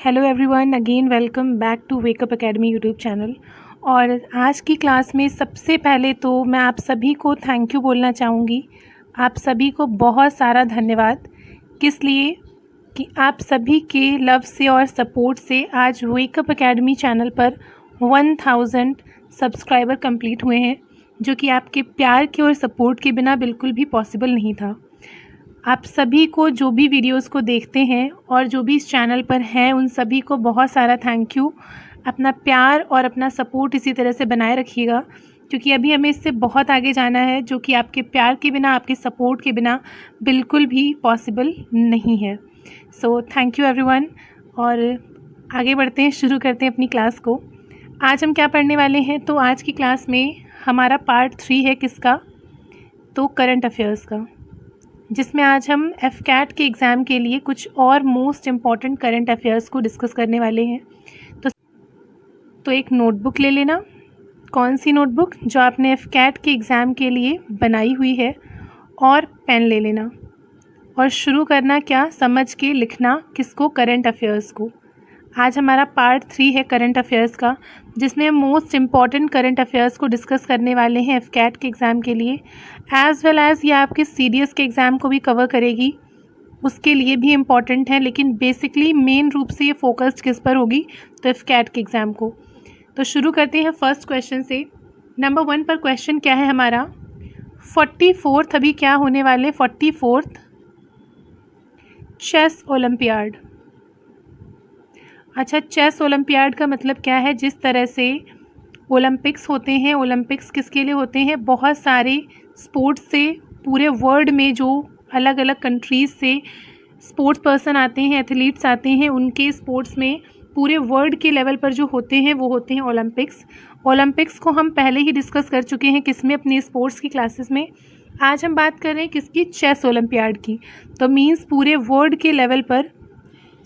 Hello everyone, again welcome back to Wakeup Academy YouTube channel. और आज की class में सबसे पहले तो मैं आप सभी को थैंक यू बोलना चाहूँगी। आप सभी को बहुत सारा धन्यवाद। किस लिए कि आप सभी के लव से और सपोर्ट से आज वेकअप एकेडमी चैनल पर 1000 सब्सक्राइबर कंप्लीट हुए हैं, जो कि आपके प्यार के और सपोर्ट के बिना बिल्कुल भी पॉसिबल नहीं था। आप सभी को जो भी वीडियोस को देखते हैं और जो भी इस चैनल पर हैं, उन सभी को बहुत सारा थैंक यू। अपना प्यार और अपना सपोर्ट इसी तरह से बनाए रखिएगा, क्योंकि अभी हमें इससे बहुत आगे जाना है, जो कि आपके प्यार के बिना, आपके सपोर्ट के बिना बिल्कुल भी पॉसिबल नहीं है। So thank you everyone. और आगे बढ़ते हैं, शुरू करते हैं अपनी क्लास को। आज हम क्या पढ़ने वाले हैं? तो आज की क्लास में हमारा पार्ट 3 है किसका? तो करंट अफेयर्स का, जिसमें आज हम एफकैट के एग्ज़ाम के लिए कुछ और मोस्ट इम्पॉर्टेंट करंट अफेयर्स को डिस्कस करने वाले हैं। तो एक नोटबुक ले लेना। कौन सी नोटबुक? जो आपने एफकैट के एग्ज़ाम के लिए बनाई हुई है। और पेन ले लेना और शुरू करना क्या? समझ के लिखना। किसको? करंट अफेयर्स को। आज हमारा पार्ट 3 है करंट अफेयर्स का, जिसमें हम मोस्ट इम्पॉर्टेंट करंट अफेयर्स को डिस्कस करने वाले हैं एफकैट के एग्ज़ाम के लिए, एज़ वेल एज़ ये आपके सीडीएस के एग्ज़ाम को भी कवर करेगी, उसके लिए भी इम्पॉर्टेंट है। लेकिन बेसिकली मेन रूप से ये फोकस्ड किस पर होगी? तो एफकैट के एग्ज़ाम को। तो शुरू करते हैं फर्स्ट क्वेश्चन से। नंबर 1 पर क्वेश्चन क्या है हमारा? 44th अभी क्या होने वाले? 44th chess Olympiad. अच्छा, चेस ओलंपियाड का मतलब क्या है? जिस तरह से ओलंपिक्स होते हैं, ओलंपिक्स किसके लिए होते हैं? बहुत सारे स्पोर्ट्स से पूरे वर्ल्ड में जो अलग अलग कंट्रीज़ से स्पोर्ट्स पर्सन आते हैं, एथलीट्स आते हैं, उनके स्पोर्ट्स में पूरे वर्ल्ड के लेवल पर जो होते हैं वो होते हैं ओलंपिक्स। ओलंपिक्स को हम पहले ही डिस्कस कर चुके हैं किसमें? अपनी स्पोर्ट्स की क्लासेस में। आज हम बात कर रहे हैं किसकी? चेस ओलंपियाड की। तो मीन्स पूरे वर्ल्ड के लेवल पर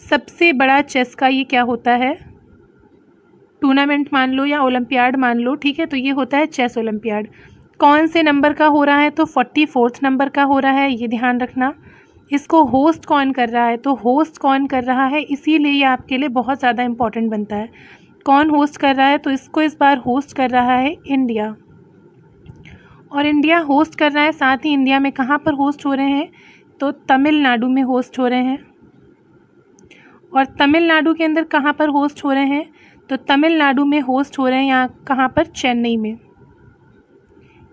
सबसे बड़ा चेस का ये क्या होता है? टूर्नामेंट मान लो या ओलंपियाड मान लो, ठीक है। तो ये होता है चेस ओलंपियाड। कौन से नंबर का हो रहा है? तो 44th नंबर का हो रहा है, ये ध्यान रखना। इसको होस्ट कौन कर रहा है? तो होस्ट कौन कर रहा है, इसीलिए ये आपके लिए बहुत ज़्यादा इम्पॉर्टेंट बनता है। कौन होस्ट कर रहा है? तो इसको इस बार होस्ट कर रहा है इंडिया। और इंडिया होस्ट कर रहा है, साथ ही इंडिया में कहाँ पर होस्ट हो रहे हैं? तो तमिलनाडु में होस्ट हो रहे हैं। और तमिलनाडु के अंदर कहाँ पर होस्ट हो रहे हैं? तो तमिलनाडु में होस्ट हो रहे हैं यहाँ कहाँ पर? चेन्नई में,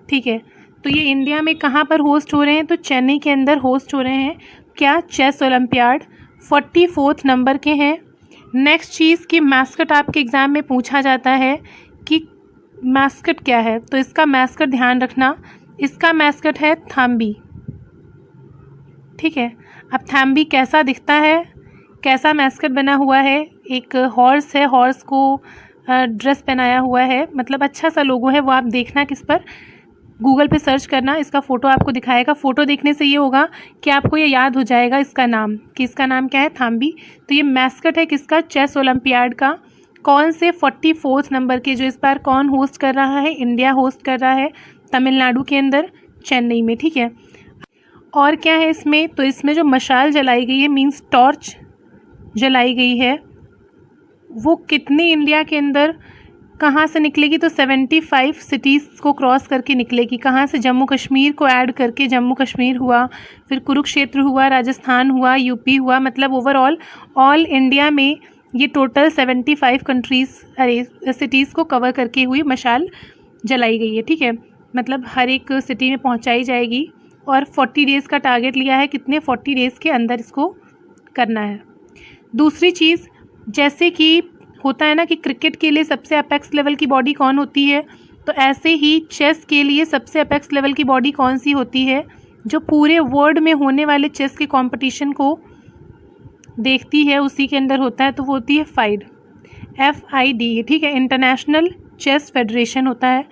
ठीक है। तो ये इंडिया में कहाँ पर होस्ट हो रहे हैं? तो चेन्नई के अंदर होस्ट हो रहे हैं। क्या? Chess olympiad. 44th नंबर के हैं। नेक्स्ट चीज़ कि मैस्कट आपके एग्ज़ाम में पूछा जाता है कि मैस्कट क्या है? तो इसका मैस्कट ध्यान रखना, इसका मैस्कट है थाम्बी, ठीक है। अब थाम्बी कैसा दिखता है, कैसा मैस्कट बना हुआ है? एक हॉर्स है, हॉर्स को ड्रेस पहनाया हुआ है, मतलब अच्छा सा लोगो है। वो आप देखना किस पर? गूगल पे सर्च करना, इसका फ़ोटो आपको दिखाएगा। फ़ोटो देखने से ये होगा कि आपको ये याद हो जाएगा इसका नाम, कि इसका नाम क्या है? थाम्बी। तो ये मैस्कट है किसका? चेस ओलंपियाड का। कौन से? 44th नंबर के। जो इस बार कौन होस्ट कर रहा है? इंडिया होस्ट कर रहा है, तमिलनाडु के अंदर, चेन्नई में, ठीक है। और क्या है इसमें? तो इसमें जो मशाल जलाई गई है, मीन्स टॉर्च जलाई गई है, वो कितने इंडिया के अंदर कहाँ से निकलेगी? तो 75 सिटीज़ को क्रॉस करके निकलेगी। कहाँ से? जम्मू कश्मीर को ऐड करके। जम्मू कश्मीर हुआ, फिर कुरुक्षेत्र हुआ, राजस्थान हुआ, यूपी हुआ, मतलब ओवरऑल ऑल इंडिया में ये टोटल 75 सिटीज़ को कवर करके हुई मशाल जलाई गई है, ठीक है। मतलब हर एक सिटी में पहुँचाई जाएगी। और 40 डेज़ का टारगेट लिया है। कितने? 40 डेज़ के अंदर इसको करना है। दूसरी चीज़, जैसे कि होता है ना कि क्रिकेट के लिए सबसे अपेक्स लेवल की बॉडी कौन होती है, तो ऐसे ही चेस के लिए सबसे अपेक्स लेवल की बॉडी कौन सी होती है? जो पूरे वर्ल्ड में होने वाले चेस के कंपटीशन को देखती है, उसी के अंदर होता है। तो वो होती है FIDE, FIDE, ठीक है। इंटरनेशनल चेस फेडरेशन होता है।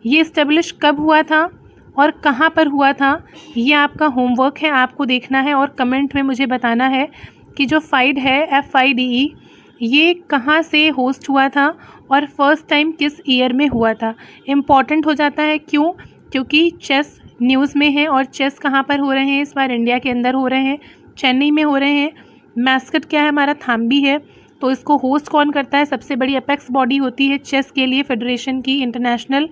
ये इस्टेब्लिश कब हुआ था और कहाँ पर हुआ था? ये आपका होमवर्क है, आपको देखना है और कमेंट में मुझे बताना है कि जो FIDE है, FIDE, ये कहाँ से होस्ट हुआ था और फर्स्ट टाइम किस ईयर में हुआ था। इम्पॉर्टेंट हो जाता है, क्यों? क्योंकि चेस न्यूज़ में है। और चेस कहाँ पर हो रहे हैं? इस बार इंडिया के अंदर हो रहे हैं, चेन्नई में हो रहे हैं। मैस्कट क्या है हमारा? थाम्बी है। तो तो इसको होस्ट कौन करता है? सबसे बड़ी अपेक्स बॉडी होती है चेस के लिए फेडरेशन की, इंटरनेशनल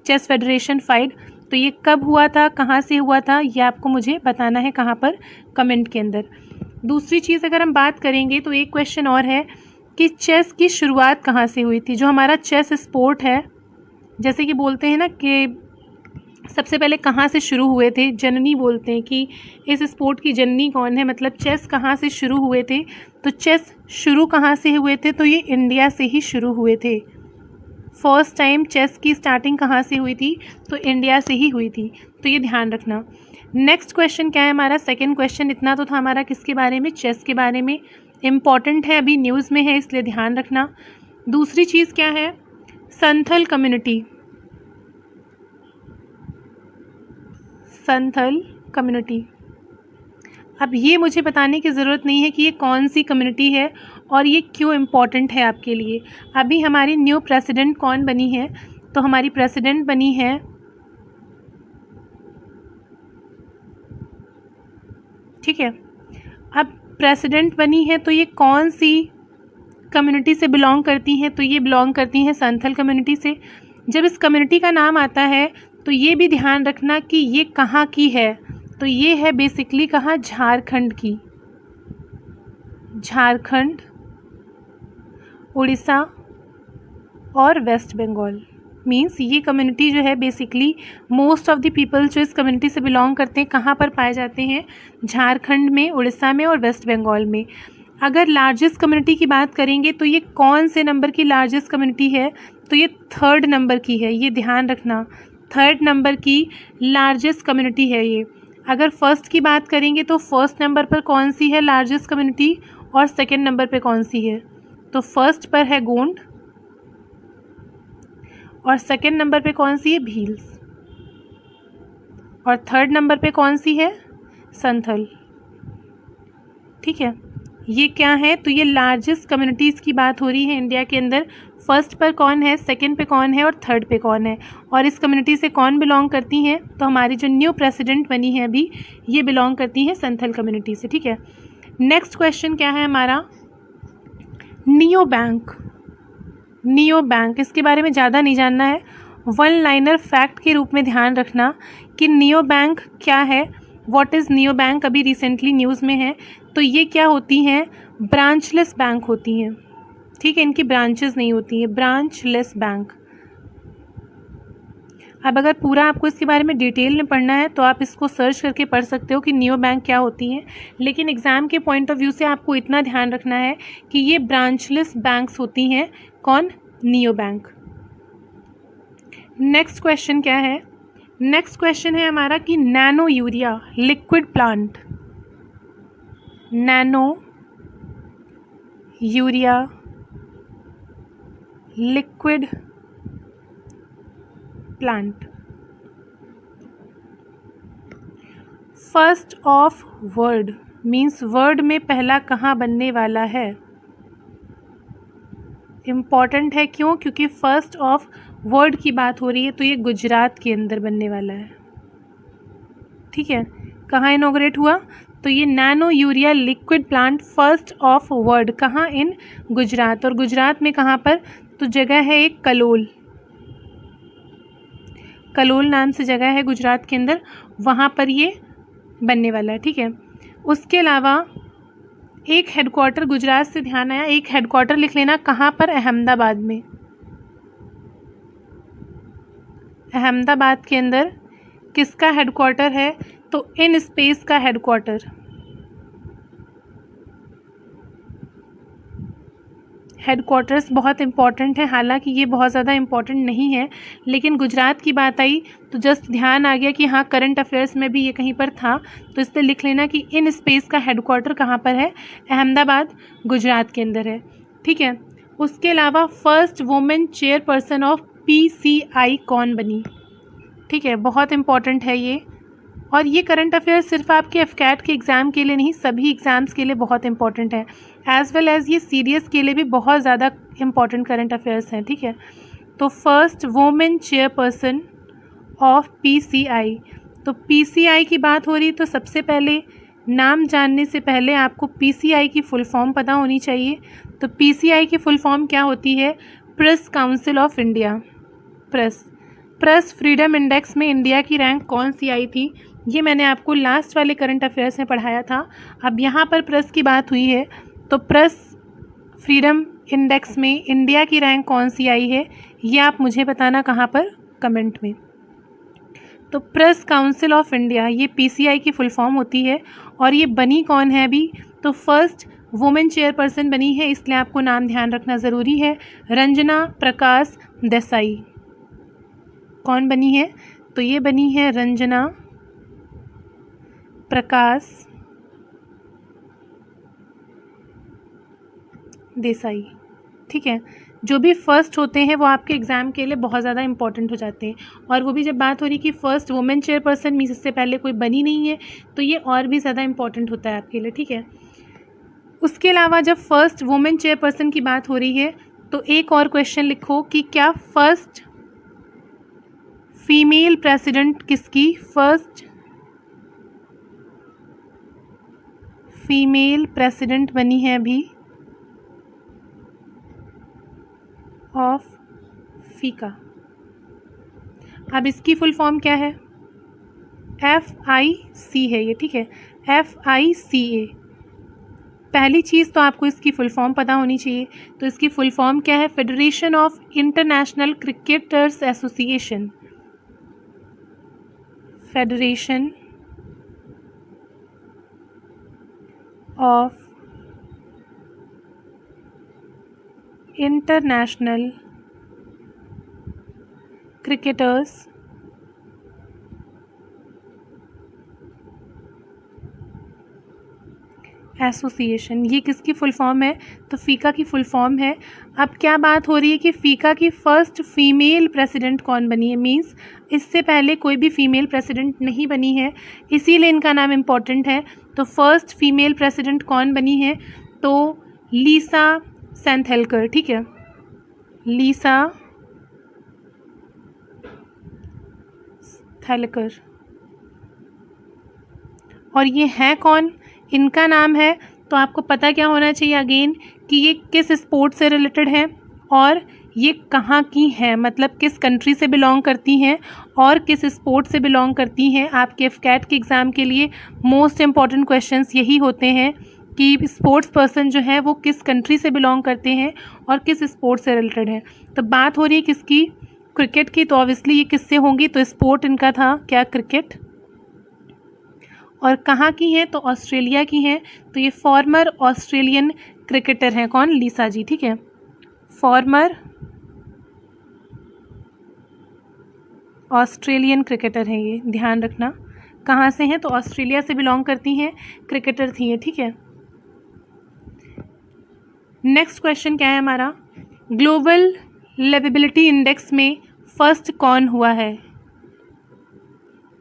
चेस फेडरेशन फाइड। तो ये कब हुआ था, कहाँ से हुआ था, ये आपको मुझे बताना है कहाँ पर, कमेंट के अंदर। दूसरी चीज़ अगर हम बात करेंगे तो एक क्वेश्चन और है कि चेस की शुरुआत कहाँ से हुई थी। जो हमारा चेस स्पोर्ट है, जैसे कि बोलते हैं ना कि सबसे पहले कहाँ से शुरू हुए थे, जननी बोलते हैं कि इस स्पोर्ट की जननी कौन है, मतलब चेस कहाँ से शुरू हुए थे। तो चेस शुरू कहाँ से हुए थे? तो ये इंडिया से ही शुरू हुए थे। फर्स्ट टाइम चेस की स्टार्टिंग कहाँ से हुई थी? तो इंडिया से ही हुई थी। तो ये ध्यान रखना। नेक्स्ट क्वेश्चन क्या है हमारा? सेकंड क्वेश्चन इतना तो था हमारा किसके बारे में? चेस के बारे में। इम्पॉर्टेंट है, अभी न्यूज़ में है इसलिए ध्यान रखना। दूसरी चीज़ क्या है? संथल कम्युनिटी। संथल कम्युनिटी, अब ये मुझे बताने की ज़रूरत नहीं है कि ये कौन सी कम्युनिटी है और ये क्यों इम्पॉर्टेंट है आपके लिए। अभी हमारी न्यू प्रेसिडेंट कौन बनी है? तो हमारी प्रेसिडेंट बनी है, ठीक है, अब प्रेसिडेंट बनी है तो ये कौन सी कम्युनिटी से बिलोंग करती हैं? तो ये बिलोंग करती हैं संथल कम्युनिटी से। जब इस कम्युनिटी का नाम आता है तो ये भी ध्यान रखना कि ये कहाँ की है। तो ये है बेसिकली कहाँ? झारखंड की। झारखंड, उड़ीसा और वेस्ट बंगाल। मींस ये कम्युनिटी जो है basically most of the people जो इस कम्युनिटी से बिलोंग करते हैं कहाँ पर पाए जाते हैं? झारखंड में, उड़ीसा में और वेस्ट बंगाल में। अगर लार्जेस्ट कम्युनिटी की बात करेंगे तो ये कौन से नंबर की लार्जेस्ट कम्युनिटी है? तो ये थर्ड नंबर की है, ये ध्यान रखना। थर्ड नंबर की लार्जेस्ट कम्युनिटी है ये। अगर फर्स्ट की बात करेंगे तो फर्स्ट नंबर पर कौन सी है लार्जेस्ट कम्युनिटी और सेकंड नंबर पे कौन सी है? तो फर्स्ट पर है गोंड और सेकंड नंबर पे कौन सी है? भील्स। और थर्ड नंबर पे कौन सी है? संथल। ठीक है, ये क्या है? तो ये लार्जेस्ट कम्युनिटीज़ की बात हो रही है इंडिया के अंदर। फर्स्ट पर कौन है, सेकंड पे कौन है और थर्ड पे कौन है, और इस कम्युनिटी से कौन बिलोंग करती हैं? तो हमारी जो न्यू प्रेसिडेंट बनी है अभी, ये बिलोंग करती हैं संथल कम्युनिटी से। ठीक है, नेक्स्ट क्वेश्चन क्या है हमारा? Neo bank. नियो बैंक, इसके बारे में ज़्यादा नहीं जानना है, वन लाइनर फैक्ट के रूप में ध्यान रखना कि नियो बैंक क्या है। What is neo bank? अभी रिसेंटली न्यूज़ में है। तो ये क्या होती हैं? ब्रांचलेस बैंक होती हैं। ठीक है, इनकी ब्रांचेस नहीं होती हैं, ब्रांचलेस बैंक। अब अगर पूरा आपको इसके बारे में डिटेल में पढ़ना है तो आप इसको सर्च करके पढ़ सकते हो कि नियो बैंक क्या होती हैं, लेकिन एग्ज़ाम के पॉइंट ऑफ व्यू से आपको इतना ध्यान रखना है कि ये ब्रांचलेस बैंक्स होती हैं। कौन? Neo bank. नेक्स्ट क्वेश्चन क्या है? नेक्स्ट क्वेश्चन है हमारा कि nano urea liquid plant. Nano urea liquid plant first of word, means word में पहला कहाँ बनने वाला है? इम्पॉर्टेंट है, क्यों? क्योंकि फर्स्ट ऑफ वर्ड की बात हो रही है, तो ये गुजरात के अंदर बनने वाला है। ठीक है, कहाँ इनॉग्रेट हुआ? तो ये nano urea liquid plant first of word कहाँ? इन गुजरात। और गुजरात में कहाँ पर? तो जगह है एक कलोल। कलोल नाम से जगह है गुजरात के अंदर, वहाँ पर ये बनने वाला है। ठीक है, उसके अलावा एक हेडक्वार्टर गुजरात से ध्यान आया, एक हेडक्वार्टर लिख लेना कहाँ पर? अहमदाबाद में। अहमदाबाद के अंदर किसका हेडक्वार्टर है? तो इन स्पेस का हेडक्वार्टर। हेडक्वार्टर्स बहुत इंपॉर्टेंट है, हालांकि ये बहुत ज़्यादा इंपॉर्टेंट नहीं है, लेकिन गुजरात की बात आई तो जस्ट ध्यान आ गया कि हाँ करंट अफेयर्स में भी ये कहीं पर था, तो इसलिए लिख लेना कि इन स्पेस का हेडक्वार्टर कहाँ पर है? अहमदाबाद गुजरात के अंदर है। ठीक है, उसके अलावा first women chairperson of PCI कौन बनी? ठीक है, बहुत इंपॉर्टेंट है ये, और ये करंट अफेयर्स सिर्फ आपके एफकैट के एग्ज़ाम के लिए नहीं, सभी एग्ज़ाम्स के लिए बहुत इंपॉर्टेंट है, एज़ वेल एज़ ये सीडीएस के लिए भी बहुत ज़्यादा इंपॉर्टेंट करंट अफेयर्स हैं। ठीक है, तो first women chairperson of PCI, तो PCI की बात हो रही तो सबसे पहले नाम जानने से पहले आपको PCI की फुल फॉर्म पता होनी चाहिए। तो PCI की फुल फॉर्म क्या होती है? Press council of India. Press freedom index में इंडिया की रैंक कौन सी आई थी? ये मैंने आपको लास्ट वाले करंट अफेयर्स में पढ़ाया था। अब यहाँ पर प्रेस की बात हुई है, तो प्रेस फ्रीडम इंडेक्स में इंडिया की रैंक कौन सी आई है, ये आप मुझे बताना कहाँ पर, कमेंट में। तो प्रेस काउंसिल ऑफ इंडिया ये PCI की फुल फॉर्म होती है। और ये बनी कौन है अभी? तो फर्स्ट वुमेन चेयरपर्सन बनी है, इसलिए आपको नाम ध्यान रखना ज़रूरी है, रंजना प्रकाश देसाई। कौन बनी है? तो ये बनी है रंजना प्रकाश देसाई। ठीक है, जो भी फर्स्ट होते हैं वो आपके एग्ज़ाम के लिए बहुत ज़्यादा इंपॉर्टेंट हो जाते हैं। और वो भी जब बात हो रही कि फ़र्स्ट वुमेन चेयरपर्सन मीन्स इससे पहले कोई बनी नहीं है, तो ये और भी ज़्यादा इंपॉर्टेंट होता है आपके लिए। ठीक है, उसके अलावा जब फर्स्ट वुमेन चेयरपर्सन की बात हो रही है, तो एक और क्वेश्चन लिखो कि क्या फर्स्ट फीमेल प्रेसिडेंट किसकी? फर्स्ट फीमेल प्रेसिडेंट बनी है अभी ऑफ फीका। अब इसकी फुल फॉर्म क्या है? FIC है ये। ठीक है, FICA। पहली चीज़ तो आपको इसकी फुल फॉर्म पता होनी चाहिए। तो इसकी फुल फॉर्म क्या है? Federation of international cricketers association. Federation of international cricketers association. ये किसकी फुल फॉर्म है? तो फीका की फुल फॉर्म है। अब क्या बात हो रही है कि फीका की फ़र्स्ट फीमेल प्रेसिडेंट कौन बनी है? मींस इससे पहले कोई भी फीमेल प्रेसिडेंट नहीं बनी है, इसीलिए इनका नाम इम्पॉर्टेंट है। तो फर्स्ट फीमेल प्रेसिडेंट कौन बनी है? तो लीसा सेंथेलकर। ठीक है, लीसा थेलकर। और ये हैं कौन? इनका नाम है, तो आपको पता क्या होना चाहिए अगेन कि ये किस स्पोर्ट से रिलेटेड है और ये कहाँ की हैं, मतलब किस कंट्री से बिलोंग करती हैं और किस स्पोर्ट से बिलोंग करती हैं। आपके FCAT के एग्ज़ाम के लिए मोस्ट इम्पॉर्टेंट क्वेश्चंस यही होते हैं कि स्पोर्ट्स पर्सन जो है वो किस कंट्री से बिलोंग करते हैं और किस स्पोर्ट से रिलेटेड है। तो बात हो रही है किसकी? क्रिकेट की। तो ऑब्वियसली ये किससे होंगी? तो स्पोर्ट इनका था क्या? क्रिकेट। और कहाँ की हैं? तो ऑस्ट्रेलिया की हैं। तो ये फॉर्मर ऑस्ट्रेलियन क्रिकेटर हैं। कौन? लीसा जी। ठीक है, फॉर्मर ऑस्ट्रेलियन क्रिकेटर हैं ये, ध्यान रखना। कहाँ से हैं? तो ऑस्ट्रेलिया से बिलोंग करती हैं, क्रिकेटर थी ये। ठीक है, नेक्स्ट क्वेश्चन क्या है हमारा? ग्लोबल लिवेबिलिटी इंडेक्स में फर्स्ट कौन हुआ है?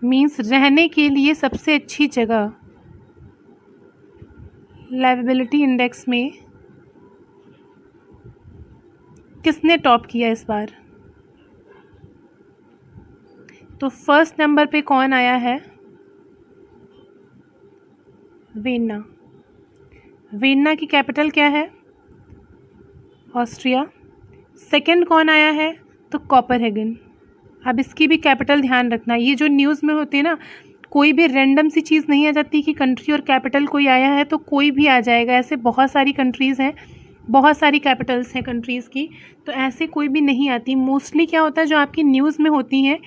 मीन्स रहने के लिए सबसे अच्छी जगह। लिवेबिलिटी इंडेक्स में किसने टॉप किया इस बार? तो फर्स्ट नंबर पे कौन आया है? वियना। वियना की कैपिटल क्या है? ऑस्ट्रिया। सेकंड कौन आया है? तो कोपेनहेगन। अब इसकी भी कैपिटल ध्यान रखना। ये जो न्यूज़ में होते हैं ना, कोई भी रैंडम सी चीज़ नहीं आ जाती कि कंट्री और कैपिटल कोई आया है तो कोई भी आ जाएगा। ऐसे बहुत सारी कंट्रीज़ हैं, बहुत सारी कैपिटल्स हैं कंट्रीज़ की, तो ऐसे कोई भी नहीं आती। मोस्टली क्या होता है, जो आपकी न्यूज़ में होती हैं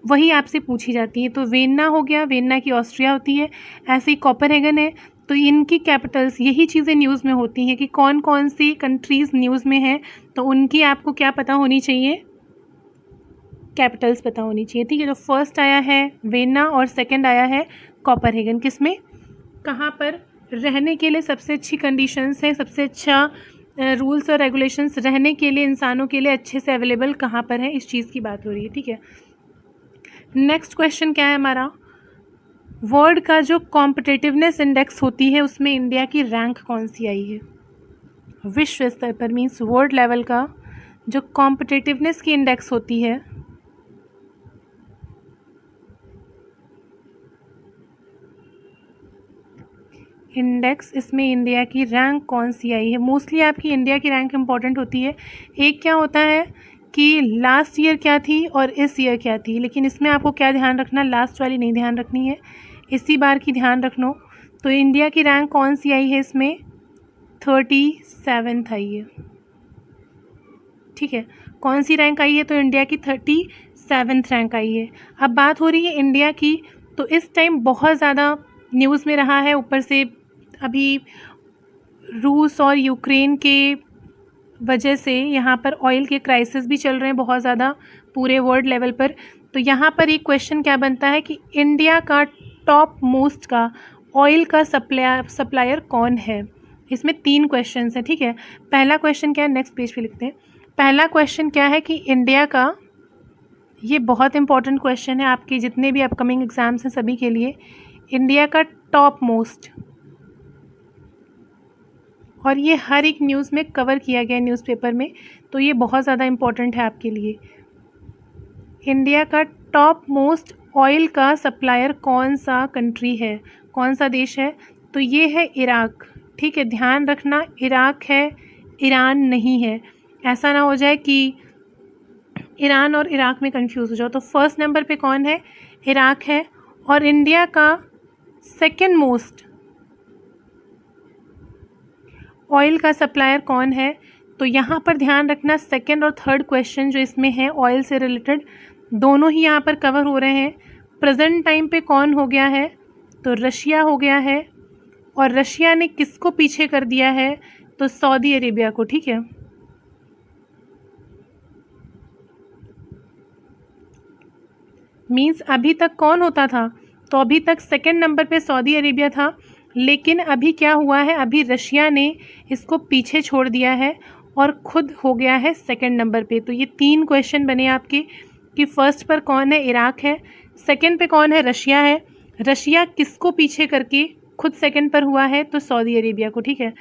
वही आपसे पूछी जाती है। तो वियना हो गया, वियना की ऑस्ट्रिया होती है। ऐसे ही कोपेनहेगन है। तो इनकी कैपिटल्स, यही चीज़ें न्यूज़ में होती हैं कि कौन कौन सी कंट्रीज़ न्यूज़ में हैं, तो उनकी आपको क्या पता होनी चाहिए? कैपिटल्स पता होनी चाहिए। ठीक है, तो फर्स्ट आया है वियना और सेकंड आया है कोपेनहेगन। किसमें? कहाँ पर रहने के लिए सबसे अच्छी कंडीशंस है, सबसे अच्छा रूल्स और रेगुलेशंस रहने के लिए इंसानों के लिए अच्छे से अवेलेबल कहाँ पर है, इस चीज़ की बात हो रही है। ठीक है, नेक्स्ट क्वेश्चन क्या है हमारा? वर्ल्ड का जो कॉम्पिटिटिवनेस इंडेक्स होती है उसमें इंडिया की रैंक कौन सी आई है? विश्व स्तर पर, मीन्स वर्ल्ड लेवल का जो कॉम्पिटिटिवनेस की इंडेक्स होती है, इंडेक्स, इसमें इंडिया की रैंक कौन सी आई है। मोस्टली आपकी इंडिया की रैंक इंपॉर्टेंट होती है। एक क्या होता है कि लास्ट ईयर क्या थी और इस ईयर क्या थी, लेकिन इसमें आपको क्या ध्यान रखना, लास्ट वाली नहीं ध्यान रखनी है, इसी बार की ध्यान रखना। तो इंडिया की रैंक कौन सी आई है इसमें, 37 आई है। ठीक है, कौन सी रैंक आई है, तो इंडिया की 37 रैंक आई है। अब बात हो रही है इंडिया की, तो इस टाइम बहुत ज़्यादा न्यूज़ में रहा है, ऊपर से अभी रूस और यूक्रेन के वजह से यहाँ पर ऑयल के क्राइसिस भी चल रहे हैं बहुत ज़्यादा पूरे वर्ल्ड लेवल पर। तो यहाँ पर एक क्वेश्चन क्या बनता है कि इंडिया का टॉप मोस्ट का ऑयल का सप्लायर कौन है। इसमें 3 क्वेश्चन हैं। ठीक है, पहला क्वेश्चन क्या है, नेक्स्ट पेज पे लिखते हैं। पहला क्वेश्चन क्या है कि इंडिया का, ये बहुत इंपॉर्टेंट क्वेश्चन है आपके जितने भी अपकमिंग एग्ज़ाम्स हैं सभी के लिए, इंडिया का टॉप मोस्ट, और ये हर एक न्यूज़ में कवर किया गया न्यूज़पेपर में, तो ये बहुत ज़्यादा इम्पोर्टेंट है आपके लिए। इंडिया का टॉप मोस्ट ऑयल का सप्लायर कौन सा कंट्री है, कौन सा देश है, तो ये है इराक। ठीक है, ध्यान रखना इराक है, ईरान नहीं है, ऐसा ना हो जाए कि ईरान और इराक में कंफ्यूज हो जाओ। तो फर्स्ट नंबर पे कौन है, इराक है। और इंडिया का सेकंड मोस्ट ऑयल का सप्लायर कौन है, तो यहाँ पर ध्यान रखना सेकंड और थर्ड क्वेश्चन जो इसमें है ऑयल से रिलेटेड, दोनों ही यहाँ पर कवर हो रहे हैं। प्रेजेंट टाइम पे कौन हो गया है, तो रशिया हो गया है, और रशिया ने किसको पीछे कर दिया है, तो सऊदी अरेबिया को। ठीक है, मीन्स अभी तक कौन होता था, तो अभी तक सेकंड नंबर पे सऊदी अरेबिया था, लेकिन अभी क्या हुआ है, अभी रशिया ने इसको पीछे छोड़ दिया है और खुद हो गया है सेकंड नंबर पे। तो ये 3 क्वेश्चन बने आपके कि फर्स्ट पर कौन है, इराक है, सेकंड पे कौन है, रशिया है, रशिया किसको पीछे करके खुद सेकंड पर हुआ है, तो सऊदी अरेबिया को। ठीक है,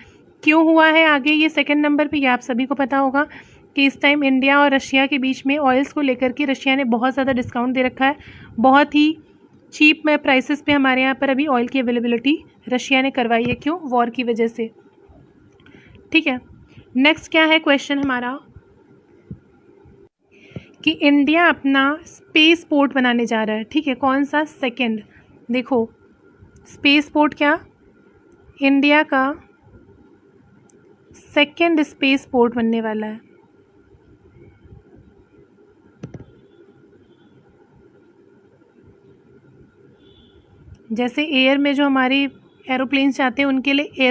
क्यों हुआ है आगे ये सेकंड नंबर पे, ये आप सभी को पता होगा कि इस टाइम इंडिया और रशिया के बीच में ऑयल्स को लेकर के रशिया ने बहुत ज़्यादा डिस्काउंट दे रखा है, बहुत ही चीप में प्राइसेस पे हमारे यहाँ पर अभी ऑयल की अवेलेबिलिटी रशिया ने करवाई है। क्यों, वॉर की वजह से। ठीक है, नेक्स्ट क्या है क्वेश्चन हमारा कि इंडिया अपना स्पेस पोर्ट बनाने जा रहा है। ठीक है, कौन सा, सेकंड। देखो स्पेस पोर्ट क्या, इंडिया का सेकंड स्पेस पोर्ट बनने वाला है। जैसे एयर में जो हमारे एरोप्लेन्स जाते हैं उनके लिए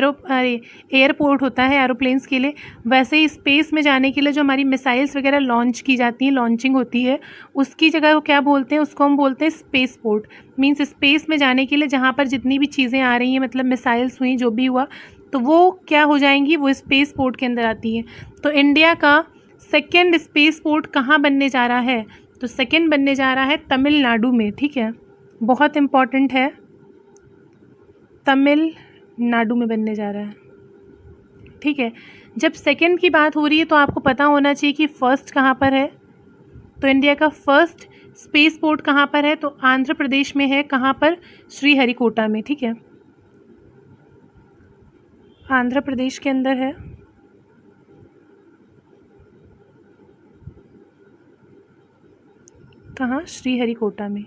एयरपोर्ट होता है एरोप्लेन्स के लिए, वैसे ही स्पेस में जाने के लिए जो हमारी मिसाइल्स वगैरह लॉन्च की जाती हैं, लॉन्चिंग होती है, उसकी जगह को क्या बोलते हैं, उसको हम बोलते हैं स्पेस पोर्ट। मीन्स स्पेस में जाने के लिए जहाँ पर जितनी भी चीज़ें आ रही हैं, मतलब मिसाइल्स हुई, जो भी हुआ, तो वो क्या हो जाएंगी, वो स्पेस पोर्ट के अंदर आती हैं। तो इंडिया का सेकेंड स्पेस पोर्ट कहाँ बनने जा रहा है, तो सेकेंड बनने जा रहा है तमिलनाडु में। ठीक है, बहुत इम्पॉर्टेंट है, तमिलनाडु में बनने जा रहा है। ठीक है, जब सेकंड की बात हो रही है तो आपको पता होना चाहिए कि फर्स्ट कहाँ पर है। तो इंडिया का फर्स्ट स्पेस पोर्ट कहाँ पर है, तो आंध्र प्रदेश में है। कहाँ पर, श्रीहरिकोटा में। ठीक है, आंध्र प्रदेश के अंदर है। कहाँ, श्रीहरिकोटा में।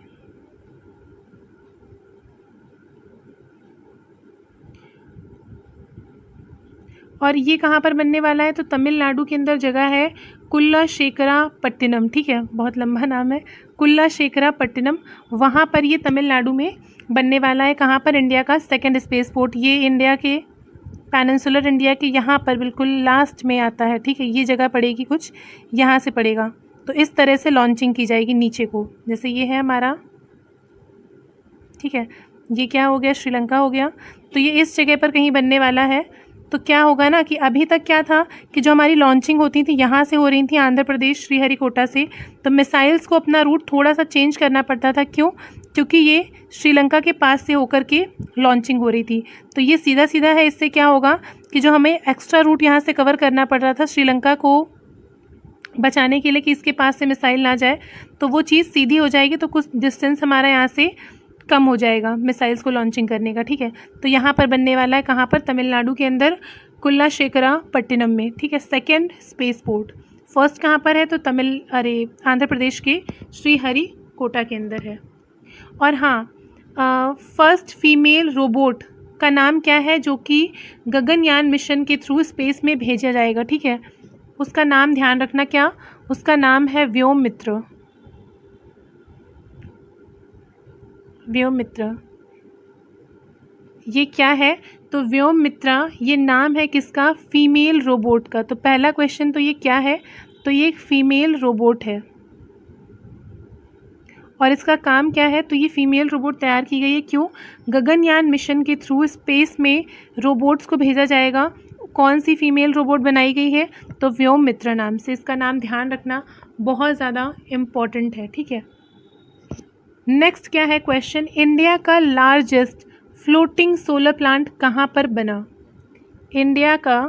और ये कहाँ पर बनने वाला है, तो तमिलनाडु के अंदर जगह है कुल्लाशेखरापट्टिनम। ठीक है, बहुत लंबा नाम है, कुल्लाशेखरापट्टिनम, वहाँ पर ये तमिलनाडु में बनने वाला है। कहाँ पर, इंडिया का सेकंड स्पेस पोर्ट, ये इंडिया के पेनिनसुलर इंडिया के यहाँ पर बिल्कुल लास्ट में आता है। ठीक है, ये जगह पड़ेगी कुछ यहाँ से पड़ेगा, तो इस तरह से लॉन्चिंग की जाएगी नीचे को, जैसे ये है हमारा। ठीक है, ये क्या हो गया, श्रीलंका हो गया, तो ये इस जगह पर कहीं बनने वाला है। तो क्या होगा ना कि अभी तक क्या था कि जो हमारी लॉन्चिंग होती थी यहाँ से हो रही थी, आंध्र प्रदेश श्रीहरिकोटा से, तो मिसाइल्स को अपना रूट थोड़ा सा चेंज करना पड़ता था। क्यों, क्योंकि ये श्रीलंका के पास से होकर के लॉन्चिंग हो रही थी। तो ये सीधा सीधा है, इससे क्या होगा कि जो हमें एक्स्ट्रा रूट यहाँ से कवर करना पड़ रहा था श्रीलंका को बचाने के लिए कि इसके पास से मिसाइल ना जाए, तो वो चीज़ सीधी हो जाएगी। तो कुछ डिस्टेंस हमारा यहाँ से कम हो जाएगा मिसाइल्स को लॉन्चिंग करने का, ठीक है। तो यहाँ पर बनने वाला है कहाँ पर, तमिलनाडु के अंदर कुल्लाशेखरापट्टिनम में, ठीक है। सेकंड स्पेस पोर्ट, फर्स्ट कहाँ पर है तो आंध्र प्रदेश के श्रीहरिकोटा के अंदर है। और हाँ, फर्स्ट फीमेल रोबोट का नाम क्या है जो कि गगनयान मिशन के थ्रू स्पेस में भेजा जाएगा, ठीक है। उसका नाम ध्यान रखना, क्या, उसका नाम है व्योममित्र। व्योममित्र ये क्या है, तो व्योममित्रा ये नाम है किसका, फीमेल रोबोट का। तो पहला क्वेश्चन तो ये क्या है, तो ये एक फीमेल रोबोट है। और इसका काम क्या है, तो ये फीमेल रोबोट तैयार की गई है, क्यों, गगनयान मिशन के थ्रू स्पेस में रोबोट्स को भेजा जाएगा। कौन सी फीमेल रोबोट बनाई गई है, तो व्योममित्रा नाम से। इसका नाम ध्यान रखना, बहुत ज़्यादा इम्पॉर्टेंट है, ठीक है। नेक्स्ट क्या है क्वेश्चन, इंडिया का लार्जेस्ट फ्लोटिंग सोलर प्लांट कहाँ पर बना। इंडिया का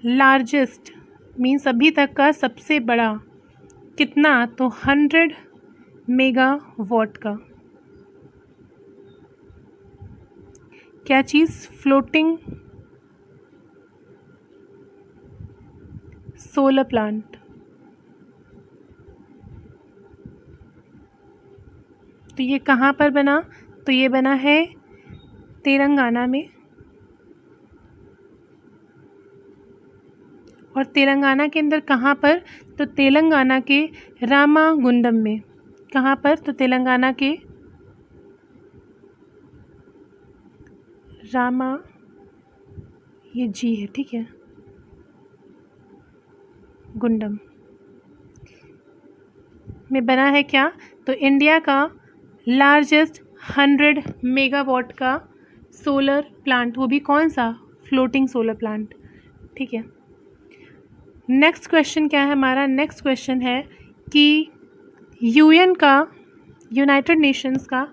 लार्जेस्ट मीन्स अभी तक का सबसे बड़ा, कितना, तो 100 मेगावाट का क्या चीज़, फ्लोटिंग सोलर प्लांट। तो ये कहाँ पर बना, तो ये बना है तेलंगाना में। और तेलंगाना के अंदर कहाँ पर, तो तेलंगाना के रामागुंडम में। कहाँ पर, तो तेलंगाना के रामा, ये जी है, ठीक है, गुंडम में बना है क्या, तो इंडिया का लार्जेस्ट 100 मेगावाट का सोलर प्लांट, वो भी कौन सा, फ्लोटिंग सोलर प्लांट, ठीक है। नेक्स्ट क्वेश्चन क्या है हमारा, नेक्स्ट क्वेश्चन है कि यूएन का, यूनाइटेड नेशंस का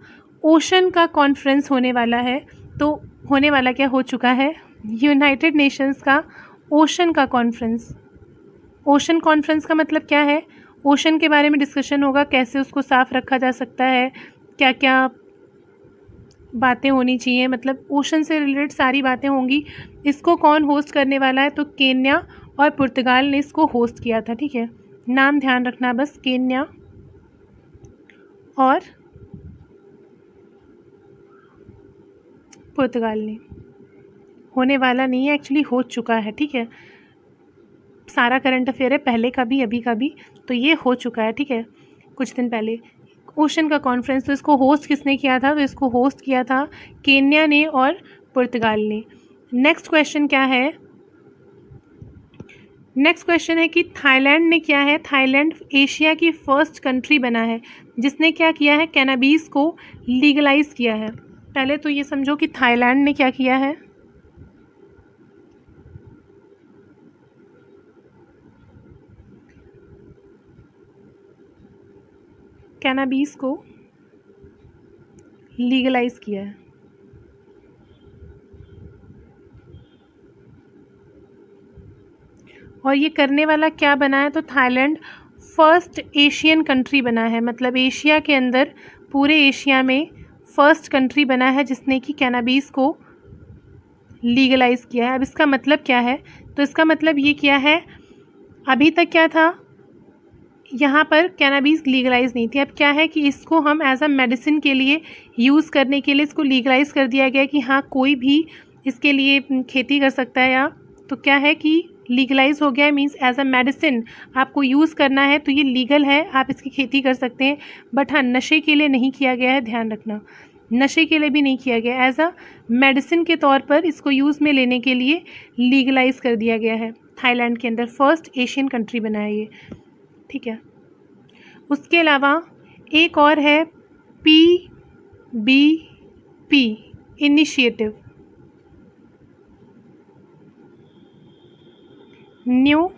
ओशन का कॉन्फ्रेंस होने वाला है। तो होने वाला क्या, हो चुका है, यूनाइटेड नेशंस का ओशन का कॉन्फ्रेंस। ओशन कॉन्फ्रेंस का मतलब क्या है, ओशन के बारे में डिस्कशन होगा, कैसे उसको साफ़ रखा जा सकता है, क्या क्या बातें होनी चाहिए, मतलब ओशन से रिलेटेड सारी बातें होंगी। इसको कौन होस्ट करने वाला है, तो केन्या और पुर्तगाल ने इसको होस्ट किया था, ठीक है। नाम ध्यान रखना बस, केन्या और पुर्तगाल ने। होने वाला नहीं है, एक्चुअली हो चुका है, ठीक है। सारा करंट अफेयर है, पहले का भी अभी का भी, तो ये हो चुका है, ठीक है, कुछ दिन पहले ओशन का कॉन्फ्रेंस। तो इसको होस्ट किसने किया था, तो इसको होस्ट किया था केन्या ने और पुर्तगाल ने। नेक्स्ट क्वेश्चन क्या है, नेक्स्ट क्वेश्चन है कि थाईलैंड ने क्या है, थाईलैंड एशिया की फर्स्ट कंट्री बना है जिसने क्या किया है, कैनाबीस को लीगलाइज किया है। पहले तो ये समझो कि थाईलैंड ने क्या किया है, कैनाबीस को लीगलाइज किया है। और ये करने वाला क्या बना है, तो थाईलैंड फर्स्ट एशियन कंट्री बना है, मतलब एशिया के अंदर पूरे एशिया में फर्स्ट कंट्री बना है जिसने कि कैनाबीस को लीगलाइज किया है। अब इसका मतलब क्या है, तो इसका मतलब ये क्या है, अभी तक क्या था, यहाँ पर कैनाबीस लीगलाइज नहीं थी। अब क्या है कि इसको हम एज अ मेडिसिन के लिए यूज़ करने के लिए इसको लीगलाइज कर दिया गया कि हाँ कोई भी इसके लिए खेती कर सकता है, या तो क्या है कि लीगलाइज हो गया है, मींस एज अ मेडिसिन आपको यूज़ करना है तो ये लीगल है, आप इसकी खेती कर सकते हैं। बट हाँ, नशे के लिए नहीं किया गया है, ध्यान रखना, नशे के लिए भी नहीं किया गया, एज अ मेडिसिन के तौर पर इसको यूज़ में लेने के लिए लीगलाइज कर दिया गया है। थाईलैंड के अंदर फर्स्ट एशियन कंट्री बना है ये, ठीक है। उसके अलावा एक और है PBP initiative, new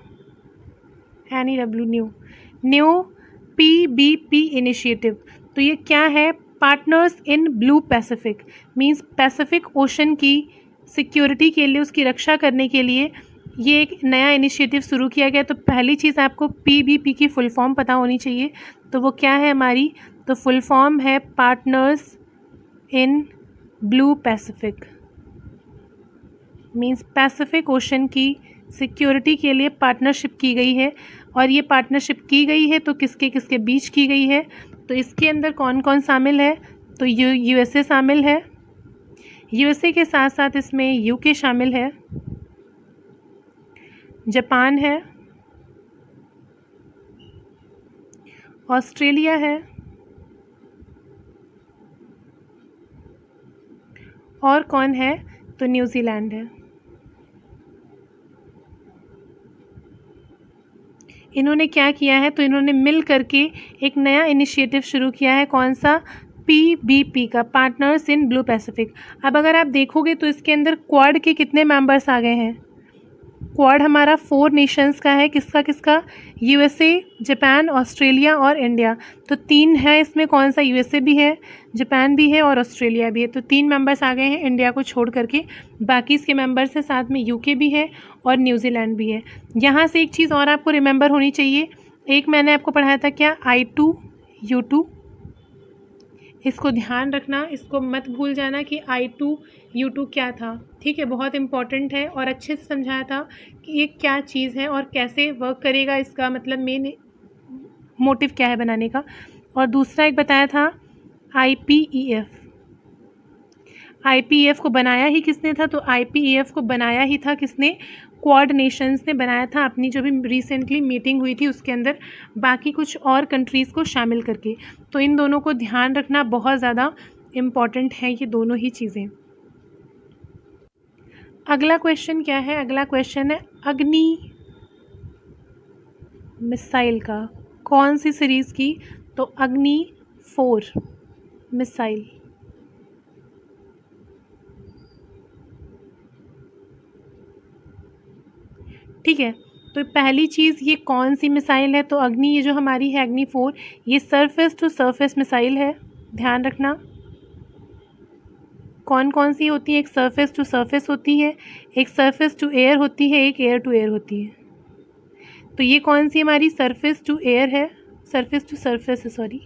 PBP initiative. तो ये क्या है, partners in blue Pacific, means Pacific ocean की सिक्योरिटी के लिए, उसकी रक्षा करने के लिए ये एक नया इनिशिएटिव शुरू किया गया। तो पहली चीज़ आपको PBP की फुल फॉर्म पता होनी चाहिए। तो वो क्या है हमारी, तो फुल फॉर्म है partners in blue Pacific. Means Pacific ocean की सिक्योरिटी के लिए पार्टनरशिप की गई है। और ये पार्टनरशिप की गई है तो किसके किसके बीच की गई है, तो इसके अंदर कौन कौन शामिल है, तो USA शामिल है। USA के साथ साथ इसमें UK शामिल है, जापान है, ऑस्ट्रेलिया है और कौन है, तो न्यूजीलैंड है। इन्होंने क्या किया है, तो इन्होंने मिल करके एक नया इनिशिएटिव शुरू किया है। कौन सा, PBP का, पार्टनर्स इन ब्लू पैसिफिक। अब अगर आप देखोगे तो इसके अंदर क्वाड के कितने मेंबर्स आ गए हैं। क्वाड हमारा 4 नेशंस का है, किसका किसका, USA, जापान, ऑस्ट्रेलिया और इंडिया। तो 3 है इसमें, कौन सा, USA भी है, जापान भी है और ऑस्ट्रेलिया भी है। तो 3 मेंबर्स आ गए हैं इंडिया को छोड़ करके। बाकी इसके मेंबर्स हैं, साथ में UK भी है और न्यूजीलैंड भी है। यहाँ से एक चीज़ और आपको रिमेंबर होनी चाहिए, एक मैंने आपको पढ़ाया था क्या, I2U2। इसको ध्यान रखना, इसको मत भूल जाना कि I2U2 क्या था, ठीक है, बहुत इंपॉर्टेंट है। और अच्छे से समझाया था कि ये क्या चीज़ है और कैसे वर्क करेगा, इसका मतलब मेन मोटिव क्या है बनाने का। और दूसरा एक बताया था IPEF। IPEF को बनाया ही किसने था, तो IPEF को बनाया ही था किसने, क्वाड नेशंस ने बनाया था, अपनी जो भी रिसेंटली मीटिंग हुई थी उसके अंदर, बाकी कुछ और कंट्रीज़ को शामिल करके। तो इन दोनों को ध्यान रखना बहुत ज़्यादा इम्पॉर्टेंट है, ये दोनों ही चीज़ें। अगला क्वेश्चन क्या है, अगला क्वेश्चन है अग्नि मिसाइल का, कौन सी सीरीज़ की, तो अग्नि 4 मिसाइल। ठीक है, तो पहली चीज़ ये कौन सी मिसाइल है, तो अग्नि, ये जो हमारी है अग्नि 4, ये सरफेस टू सरफेस मिसाइल है। ध्यान रखना कौन कौन सी होती है, एक सरफेस टू सरफेस होती है, एक सरफेस टू एयर होती है, एक एयर टू एयर होती है। तो ये कौन सी हमारी सरफेस टू एयर है, सरफेस टू सरफेस है, sorry,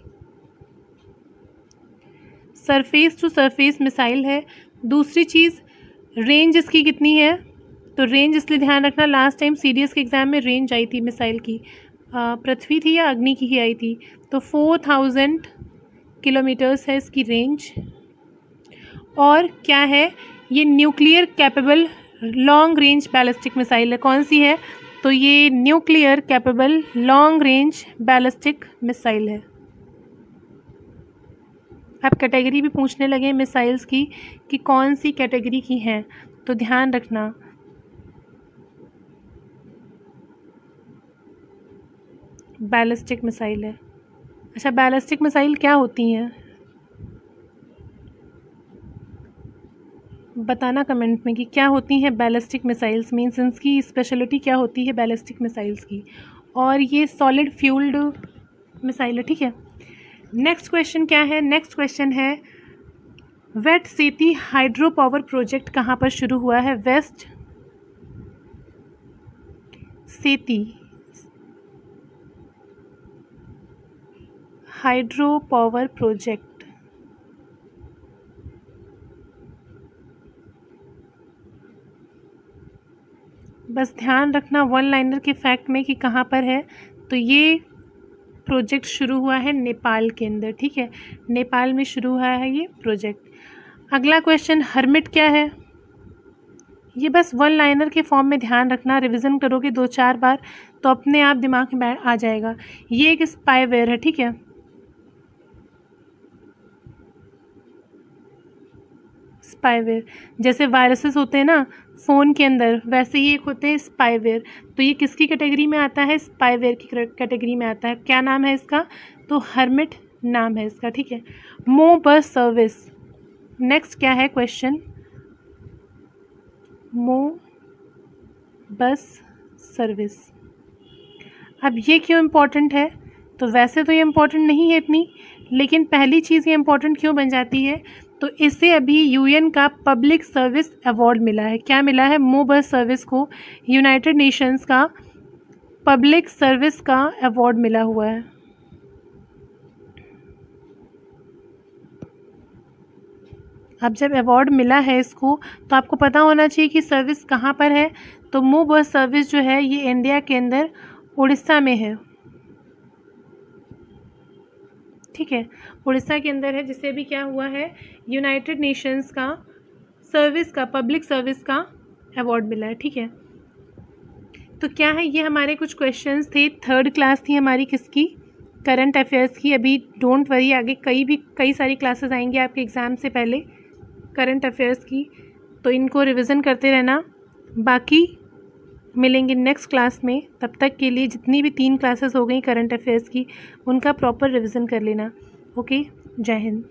surface to surface missile है। दूसरी चीज़, रेंज इसकी कितनी है, तो रेंज इसलिए ध्यान रखना, लास्ट टाइम CDS के एग्ज़ाम में रेंज आई थी मिसाइल की, पृथ्वी थी या अग्नि की ही आई थी, तो 4000 किलोमीटर्स है इसकी रेंज। और क्या है, ये nuclear capable long range ballistic missile है। कौन सी है, तो ये nuclear capable long range ballistic missile है। अब कैटेगरी भी पूछने लगे मिसाइल्स की कि कौन सी कैटेगरी की हैं, तो ध्यान रखना बैलिस्टिक मिसाइल है। अच्छा, बैलिस्टिक मिसाइल क्या होती हैं, बताना कमेंट में कि क्या होती हैं बैलिस्टिक मिसाइल्स, मीन्स इनकी स्पेशलिटी क्या होती है बैलिस्टिक मिसाइल्स की। और ये सॉलिड फ्यूल्ड मिसाइल है, ठीक है। नेक्स्ट क्वेश्चन क्या है, नेक्स्ट क्वेश्चन है वेट सेती हाइड्रो पावर प्रोजेक्ट कहाँ पर शुरू हुआ है, वेस्ट सेती हाइड्रो पावर प्रोजेक्ट। बस ध्यान रखना वन लाइनर के फैक्ट में कि कहाँ पर है, तो ये प्रोजेक्ट शुरू हुआ है नेपाल के अंदर, ठीक है, नेपाल में शुरू हुआ है ये प्रोजेक्ट। अगला क्वेश्चन, हर्मिट क्या है, ये बस वन लाइनर के फॉर्म में ध्यान रखना, रिवीजन करोगे 2-4 बार तो अपने आप दिमाग में आ जाएगा। ये एक स्पाईवेयर है, ठीक है, स्पाईवेयर, जैसे वायरसेस होते हैं ना फ़ोन के अंदर, वैसे ही एक होते हैं स्पाईवेयर। तो ये किसकी कैटेगरी में आता है, स्पाईवेयर की कैटेगरी में आता है। क्या नाम है इसका, तो हर्मिट नाम है इसका, ठीक है। मोबस सर्विस, नेक्स्ट क्या है क्वेश्चन, मोबस सर्विस। अब ये क्यों इम्पोर्टेंट है, तो वैसे तो ये इम्पोर्टेंट नहीं है इतनी, लेकिन पहली चीज़ ये इम्पोर्टेंट क्यों बन जाती है, तो इसे अभी यूएन का पब्लिक सर्विस अवार्ड मिला है। क्या मिला है? मोबस सर्विस को यूनाइटेड नेशंस का पब्लिक सर्विस का अवार्ड मिला हुआ है। अब जब अवार्ड मिला है इसको, तो आपको पता होना चाहिए कि सर्विस कहाँ पर है। तो मोबस सर्विस जो है ये इंडिया के अंदर उड़ीसा में है। ठीक है, उड़ीसा के अंदर है, जिसे भी क्या हुआ है, यूनाइटेड नेशंस का सर्विस का पब्लिक सर्विस का अवार्ड मिला है। ठीक है, तो क्या है, ये हमारे कुछ क्वेश्चंस थे। थर्ड क्लास थी हमारी किसकी? करंट अफेयर्स की। अभी डोंट वरी, आगे कई सारी क्लासेस आएंगी आपके एग्ज़ाम से पहले करंट अफेयर्स की, तो इनको रिवीजन करते रहना। बाकी मिलेंगे नेक्स्ट क्लास में। तब तक के लिए जितनी भी 3 क्लासेस हो गई करंट अफेयर्स की, उनका प्रॉपर रिवीजन कर लेना। ओके, जय हिंद।